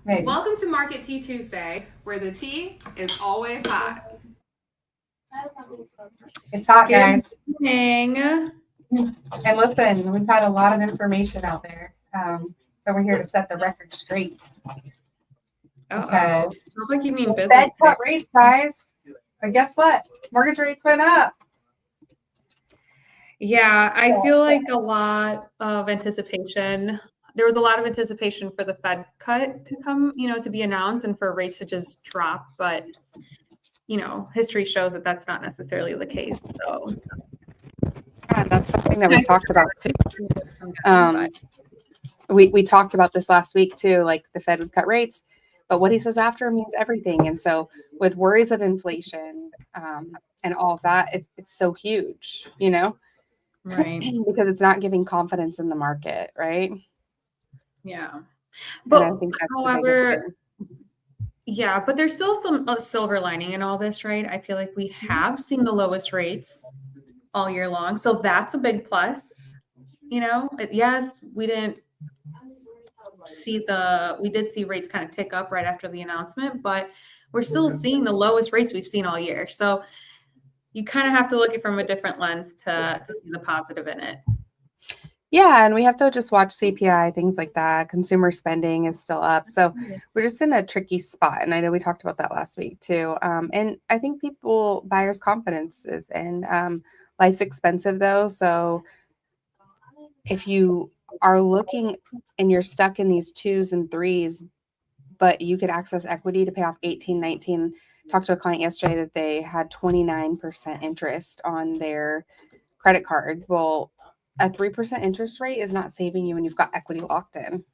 Maybe. Welcome to Market Tea Tuesday, where the tea is always hot. It's hot, guys. Good morning. And listen, we've had a lot of information out there. So we're here to set the record straight. Sounds like you mean business. Fed cut rates, guys. But guess what? Mortgage rates went up. Yeah, I feel like a lot of anticipation. There was a lot of anticipation for the Fed cut to come, to be announced and for rates to just drop. But, history shows that that's not necessarily the case. So Yeah, that's something that we talked about too. We talked about this last week too, like the Fed would cut rates, but what he says after means everything. And so with worries of inflation and all of that, it's so huge, right. because it's not giving confidence in the market, right? Yeah. But I think that's the biggest thing. Yeah, but there's still some silver lining in all this, right? I feel like we have seen the lowest rates all year long. So that's a big plus. Yes, we did see rates kind of tick up right after the announcement, but we're still seeing the lowest rates we've seen all year. So you kind of have to look at it from a different lens to see the positive in it. Yeah, and we have to just watch CPI, things like that. Consumer spending is still up. So we're just in a tricky spot. And I know we talked about that last week too. And I think buyers' confidence is in. Life's expensive though. So if you are looking and you're stuck in these 2s and 3s, but you could access equity to pay off 18, 19. Talked to a client yesterday that they had 29% interest on their credit card. Well, a 3% interest rate is not saving you when you've got equity locked in,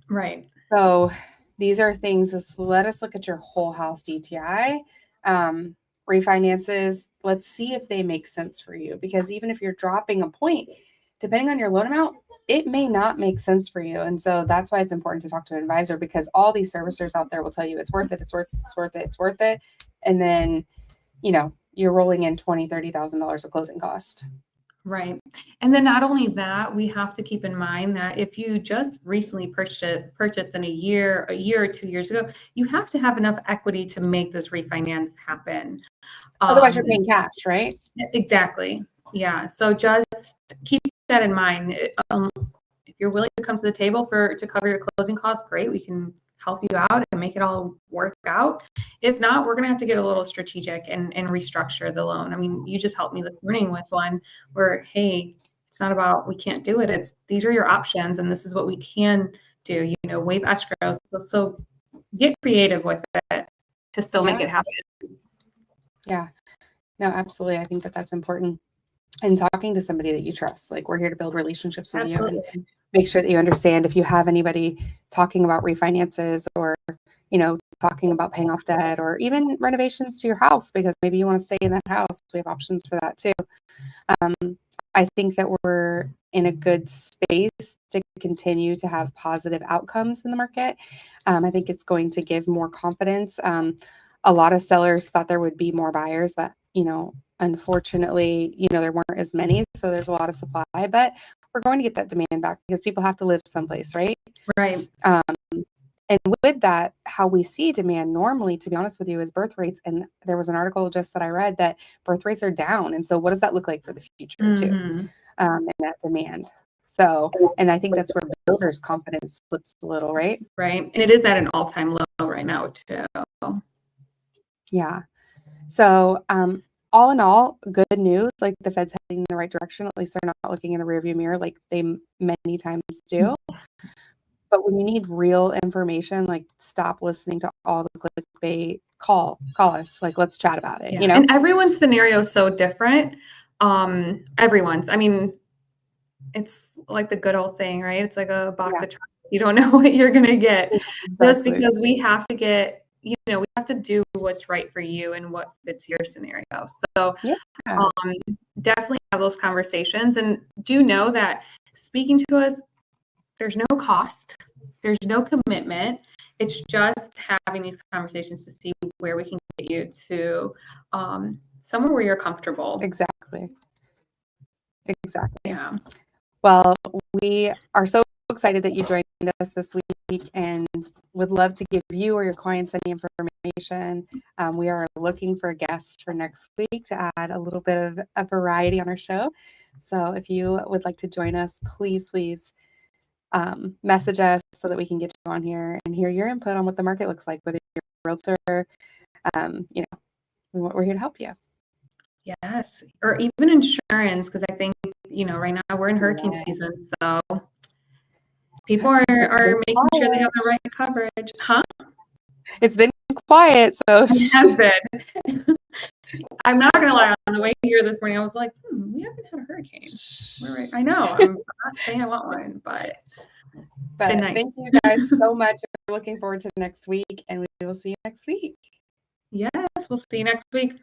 Right. So these are things. Let us look at your whole house DTI. Refinances, let's see if they make sense for you, because even if you're dropping a point, depending on your loan amount, it may not make sense for you. And so that's why it's important to talk to an advisor, because all these servicers out there will tell you it's worth it, it's worth it, it's worth it, it's worth it. And then, you're rolling in $20,000, $30,000 of closing cost. Right. And then not only that, we have to keep in mind that if you just recently purchased in a year or 2 years ago, you have to have enough equity to make this refinance happen. Otherwise you're paying cash, right? Exactly. Yeah. So just keep that in mind. If you're willing to come to the table to cover your closing costs, great. We can help you out and make it all work out. If not, we're going to have to get a little strategic and restructure the loan. I mean, you just helped me this morning with one where, hey, it's not about we can't do it. It's these are your options and this is what we can do. Waive escrows. So get creative with it to still make it happen. Yeah. No, absolutely. I think that that's important. And talking to somebody that you trust. Like, we're here to build relationships with you and make sure that you understand if you have anybody talking about refinances or, talking about paying off debt or even renovations to your house, because maybe you want to stay in that house. We have options for that too. I think that we're in a good space to continue to have positive outcomes in the market. I think it's going to give more confidence. A lot of sellers thought there would be more buyers, but, unfortunately, there weren't as many. So there's a lot of supply, but we're going to get that demand back because people have to live someplace, right? Right. And with that, how we see demand normally, to be honest with you, is birth rates. And there was an article just that I read that birth rates are down. And so what does that look like for the future too? And that demand. So, and I think that's where builders' confidence slips a little, right? Right. And it is at an all-time low right now too. Yeah. So, all in all, good news. Like, the Fed's heading in the right direction. At least they're not looking in the rearview mirror like they many times do. But when you need real information, like, stop listening to all the clickbait. Call us. Like, let's chat about it. And everyone's scenario is so different. Everyone's. I mean, it's like the good old thing, right? It's like a box of chocolates. You don't know what you're gonna get. Exactly. Just because we have to get. We have to do what's right for you and what fits your scenario. So definitely have those conversations, and do know that speaking to us, there's no cost, there's no commitment. It's just having these conversations to see where we can get you to somewhere where you're comfortable. Exactly. Yeah. Well, we are so excited that you joined us this week and would love to give you or your clients any information. We are looking for a guest for next week to add a little bit of a variety on our show. So if you would like to join us, please message us so that we can get you on here and hear your input on what the market looks like, whether you're a realtor, we're here to help you. Yes, or even insurance, because I think, right now we're in hurricane season, so people are making sure they have the right coverage. Huh? It's been quiet, so It has been. I'm not gonna lie, on the way here this morning, I was like, we haven't had a hurricane. I know, I'm not saying I want one, but it's been nice. Thank you guys so much. We're looking forward to next week, and we will see you next week. Yes, we'll see you next week.